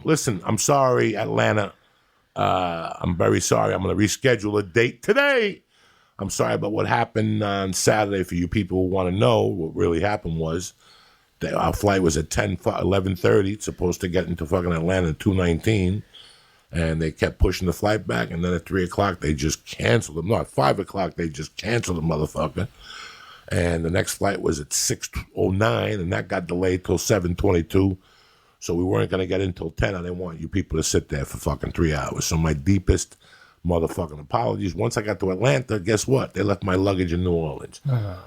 listen, I'm sorry, Atlanta. I'm very sorry. I'm going to reschedule a date today. I'm sorry about what happened on Saturday. For you people who want to know, what really happened was that our flight was at 11:30. It's supposed to get into fucking Atlanta at 2:19. And they kept pushing the flight back. And then at 3 o'clock, they just canceled them. No, at 5 o'clock, they just canceled the motherfucker. And the next flight was at 6:09, and that got delayed till 7:22. So we weren't going to get in till 10. I didn't want you people to sit there for fucking 3 hours. So my deepest motherfucking apologies. Once I got to Atlanta, guess what? They left my luggage in New Orleans.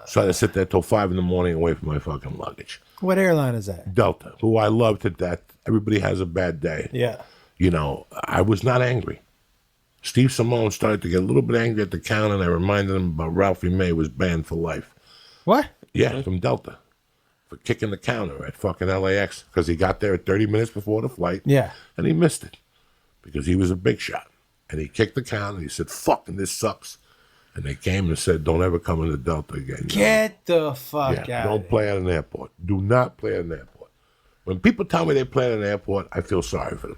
So I had to sit there till 5 in the morning and wait for my fucking luggage. What airline is that? Delta, who I love to death. Everybody has a bad day. Yeah. You know, I was not angry. Steve Simone started to get a little bit angry at the counter, and I reminded him about Ralphie May was banned for life. What? Yeah, from Delta. For kicking the counter at fucking LAX because he got there at 30 minutes before the flight. Yeah. And he missed it because he was a big shot. And he kicked the counter and he said, fucking this sucks. And they came and said, don't ever come into Delta again. Get the fuck out. Don't play at an airport. Do not play at an airport. When people tell me they play at an airport, I feel sorry for them.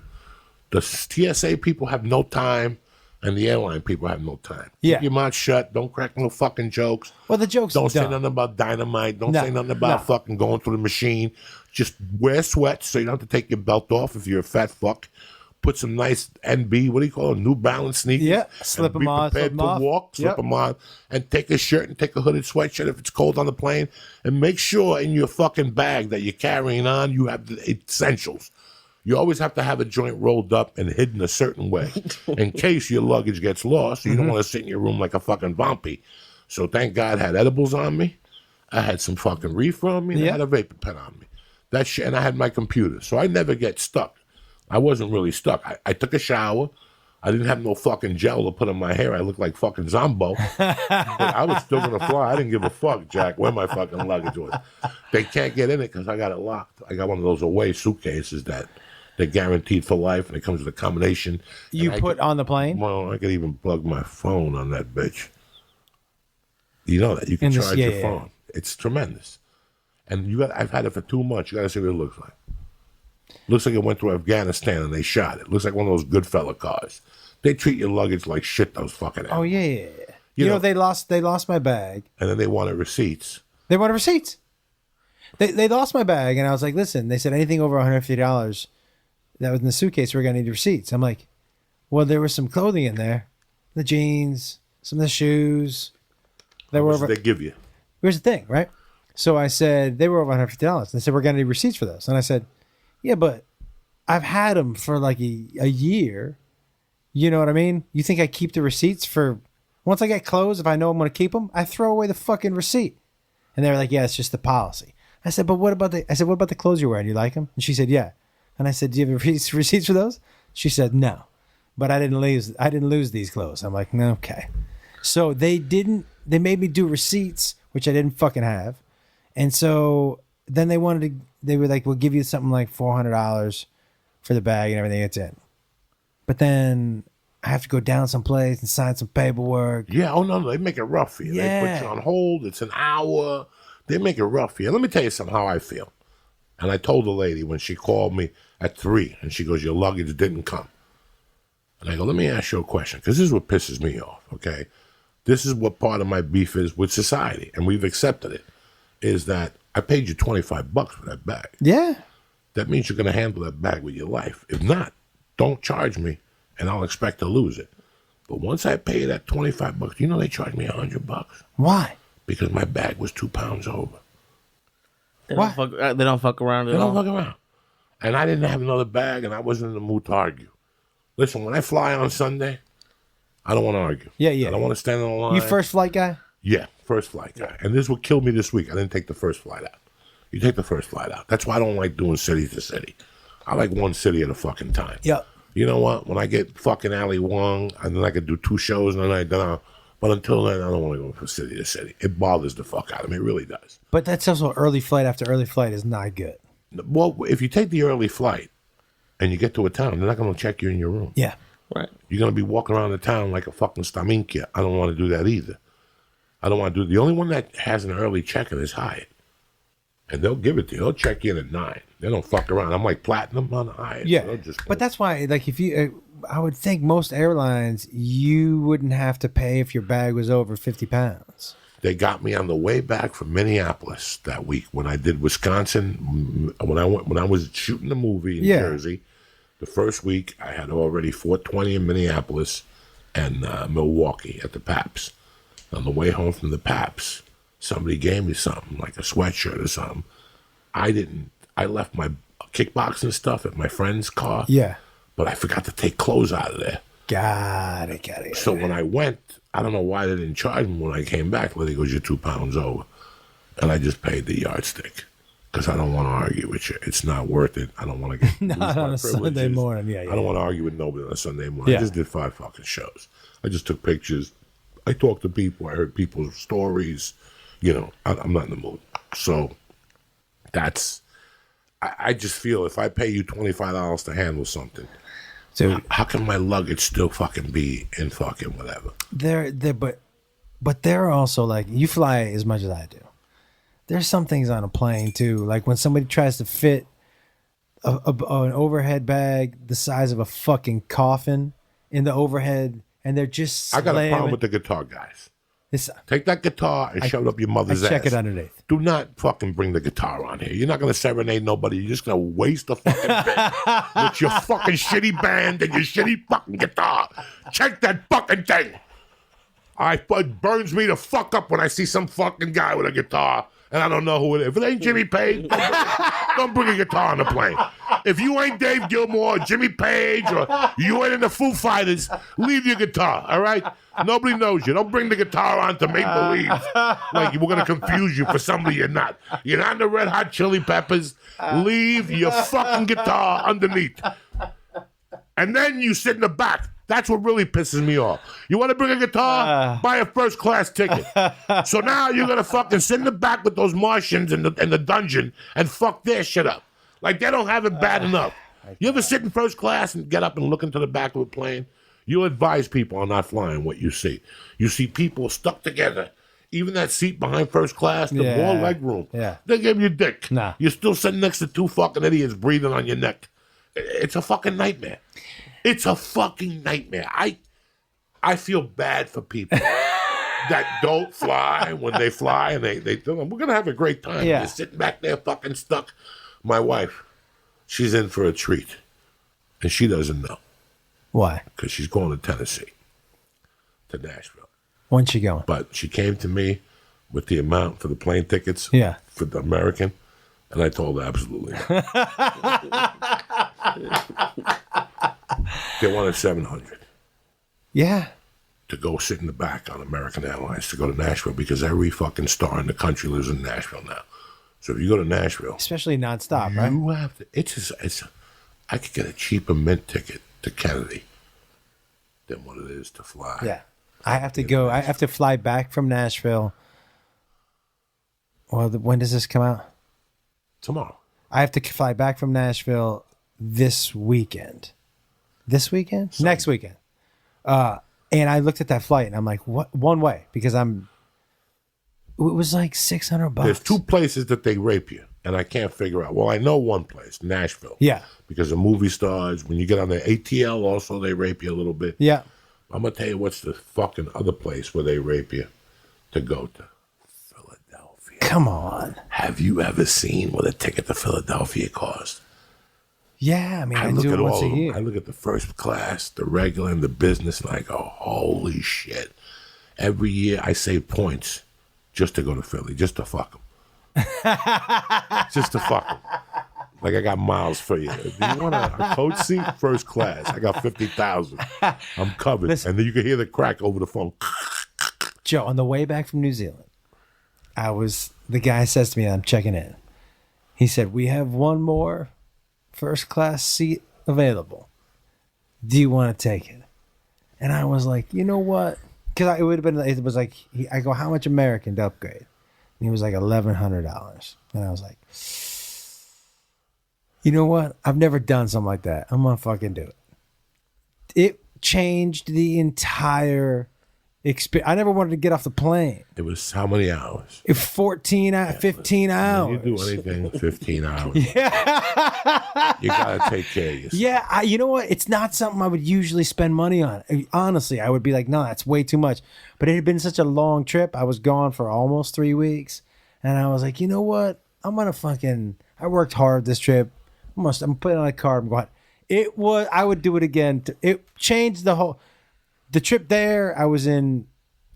The TSA people have no time, and the airline people have no time. Yeah. Keep your mouth shut. Don't crack no fucking jokes. Well, the jokes Don't say dumb. nothing about dynamite. Don't say nothing about fucking going through the machine. Just wear sweats so you don't have to take your belt off if you're a fat fuck. Put some nice NB, what do you call it, New Balance sneakers. Yeah, slip them on, Be prepared to walk, slip them on, and take a shirt and take a hooded sweatshirt if it's cold on the plane. And make sure in your fucking bag that you're carrying on, you have the essentials. You always have to have a joint rolled up and hidden a certain way in case your luggage gets lost. You don't want to sit in your room like a fucking vampy. So thank God I had edibles on me. I had some fucking reefer on me. And I had a vapor pen on me. That shit, and I had my computer. So I never get stuck. I wasn't really stuck. I took a shower. I didn't have no fucking gel to put in my hair. I looked like fucking Zombo. But I was still going to fly. I didn't give a fuck, Jack, where my fucking luggage was. They can't get in it because I got it locked. I got one of those away suitcases that they're guaranteed for life, and it comes with a combination. You put on the plane? Well, I could even plug my phone on that bitch. You know that. You can charge your phone. It's tremendous. And I've had it for 2 months. You got to see what it looks like. Looks like it went through Afghanistan and they shot it. Looks like one of those Goodfella cars. They treat your luggage like shit, those fucking animals. Oh, yeah. You know, they lost my bag. And then they wanted receipts. They wanted receipts. They lost my bag, and I was like, listen, they said anything over $150 that was in the suitcase, we're going to need receipts. I'm like, well, there was some clothing in there. The jeans, some of the shoes. How much did they give you? Here's the thing, right? So I said, they were over $150. They said, we're going to need receipts for those. And I said, yeah, but I've had them for like a year. You know what I mean? You think I keep the receipts for... Once I get clothes, if I know I'm going to keep them, I throw away the fucking receipt. And they were like, yeah, it's just the policy. I said, but what about the clothes you're wearing? You like them? And she said, yeah. And I said, do you have receipts for those? She said, no. But I didn't lose these clothes. I'm like, okay. So they made me do receipts, which I didn't fucking have. And so then they were like, we'll give you something like $400 for the bag and everything. It's in. But then I have to go down someplace and sign some paperwork. Yeah, oh no, they make it rough for you. Yeah. They put you on hold. It's an hour. They make it rough for you. Let me tell you something how I feel. And I told the lady when she called me at 3, and she goes, your luggage didn't come. And I go, let me ask you a question, because this is what pisses me off, okay? This is what part of my beef is with society, and we've accepted it, is that I paid you $25 for that bag. Yeah. That means you're going to handle that bag with your life. If not, don't charge me, and I'll expect to lose it. But once I pay that $25, you know they charge me $100. Why? Because my bag was 2 pounds over. They don't fuck around at all. They don't fuck around. And I didn't have another bag, and I wasn't in the mood to argue. Listen, when I fly on Sunday, I don't want to argue. Yeah. I don't want to stand on the line. You first flight guy? Yeah, first flight guy. And this is what killed me this week. I didn't take the first flight out. You take the first flight out. That's why I don't like doing city to city. I like one city at a fucking time. Yep. You know what? When I get fucking Ali Wong, and then I could do 2 shows in a night, but until then, I don't want to go from city to city. It bothers the fuck out of me. It really does. But that's also early flight after early flight is not good. Well, if you take the early flight and you get to a town, they're not going to check you in your room. Yeah. Right. You're going to be walking around the town like a fucking staminkia. I don't want to do that either. I don't want to do... The only one that has an early check-in is Hyatt. And they'll give it to you. They'll check you in at 9. They don't fuck around. I'm like platinum on the Hyatt. Yeah, So just but that's why, like, if you, I would think most airlines, you wouldn't have to pay if your bag was over 50 pounds. They got me on the way back from Minneapolis that week when I did Wisconsin. When I was shooting the movie in Jersey, the first week I had already 420 in Minneapolis and Milwaukee at the Paps. On the way home from the Paps, somebody gave me something, like a sweatshirt or something. I left my kickboxing stuff at my friend's car. Yeah. But I forgot to take clothes out of there. Got it. So when I went, I don't know why they didn't charge me when I came back. Well, he goes, you're 2 pounds over. And I just paid the yardstick. Because I don't want to argue with you. It's not worth it. I don't want to get not on a Sunday morning. Yeah. I don't want to argue with nobody on a Sunday morning. Yeah. I just did 5 fucking shows. I just took pictures. I talked to people. I heard people's stories. You know, I'm not in the mood. So that's, I just feel if I pay you $25 to handle something, so how can my luggage still fucking be in fucking whatever? But they're also like, you fly as much as I do. There's some things on a plane too. Like when somebody tries to fit an overhead bag the size of a fucking coffin in the overhead, and they're just I got a problem with the guitar guys. Take that guitar and shove it up your mother's ass. Check it underneath. Do not fucking bring the guitar on here. You're not going to serenade nobody. You're just going to waste the fucking bed with your fucking shitty band and your shitty fucking guitar. Check that fucking thing. It burns me the fuck up when I see some fucking guy with a guitar and I don't know who it is. If it ain't Jimmy Page, don't bring a guitar on the plane. If you ain't Dave Gilmour or Jimmy Page or you ain't in the Foo Fighters, leave your guitar, all right? Nobody knows you. Don't bring the guitar on to make believe like we're going to confuse you for somebody you're not. You're not in the Red Hot Chili Peppers. Leave your fucking guitar underneath. And then you sit in the back. That's what really pisses me off. You want to bring a guitar? Buy a first class ticket. So now you're going to fucking sit in the back with those Martians in the dungeon and fuck their shit up. Like they don't have it bad enough. You ever sit in first class and get up and look into the back of a plane? You advise people on not flying what you see. You see people stuck together. Even that seat behind first class, the more leg room. Yeah. They give you dick. Nah. You're still sitting next to 2 fucking idiots breathing on your neck. It's a fucking nightmare. It's a fucking nightmare. I feel bad for people that don't fly when they fly and they tell them, we're going to have a great time. Yeah. They're sitting back there fucking stuck. My wife, she's in for a treat. And she doesn't know. Why? Because she's going to Tennessee, to Nashville. When's she going? But she came to me with the amount for the plane tickets for the American, and I told her absolutely not. They wanted $700. Yeah. To go sit in the back on American Airlines to go to Nashville because every fucking star in the country lives in Nashville now. So if you go to Nashville, especially nonstop, right? You have to. It's. I could get a cheaper mint ticket to Kennedy than what it is to fly. Yeah, I have to go. I have to fly back from Nashville. Well, when does this come out? Tomorrow. I have to fly back from Nashville this weekend. This weekend? Next weekend. And I looked at that flight and I'm like, what? One way, because it was like $600. There's 2 places that they rape you, and I can't figure out. Well, I know one place, Nashville. Yeah. Because of movie stars, when you get on the ATL, also they rape you a little bit. Yeah. I'm gonna tell you what's the fucking other place where they rape you to go to. Philadelphia. Come on. Have you ever seen what a ticket to Philadelphia costs? Yeah, I mean, I look do at it once all a of them. year. I look at the first class, the regular, and the business, and I go, holy shit. Every year I save points just to go to Philly, just to fuck them. Just to fuck them. Like I got miles for you. Do you want a coach seat? First class. I got 50,000. I'm covered. Listen. And then you can hear the crack over the phone. Joe, on the way back from New Zealand, the guy says to me, I'm checking in. He said, we have one more first class seat available. Do you want to take it? And I was like, you know what? Because it was like, I go, how much American to upgrade? And he was like $1,100. And I was like, you know what? I've never done something like that. I'm going to fucking do it. It changed the entire I never wanted to get off the plane. It was how many hours? 15 hours. You do anything 15 hours. Yeah. You got to take care of yourself. Yeah, you know what? It's not something I would usually spend money on. Honestly, I would be like, no, that's way too much. But it had been such a long trip. I was gone for almost 3 weeks. And I was like, you know what? I worked hard this trip. I'm putting on a card. I'm going. I would do it again. It changed the trip there. I was in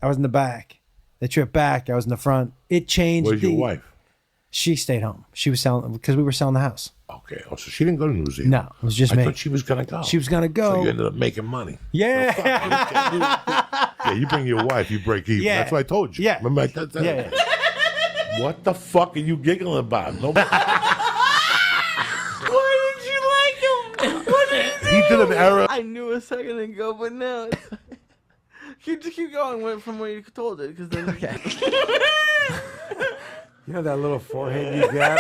the back. The trip back, I was in the front. It changed. Where's your wife? She stayed home. She was selling because we were selling the house. Okay. Oh, so she didn't go to New Zealand. No, it was just me. I thought she was gonna go. She was gonna go. So you ended up making money. Yeah. Yeah. You bring your wife, you break even. Yeah. That's what I told you. Yeah. Remember Yeah. What the fuck are you giggling about? No. Why did you like him? What did he do? He did an error. I knew a second ago, but now keep going from where you told it, because then You know that little forehead you got?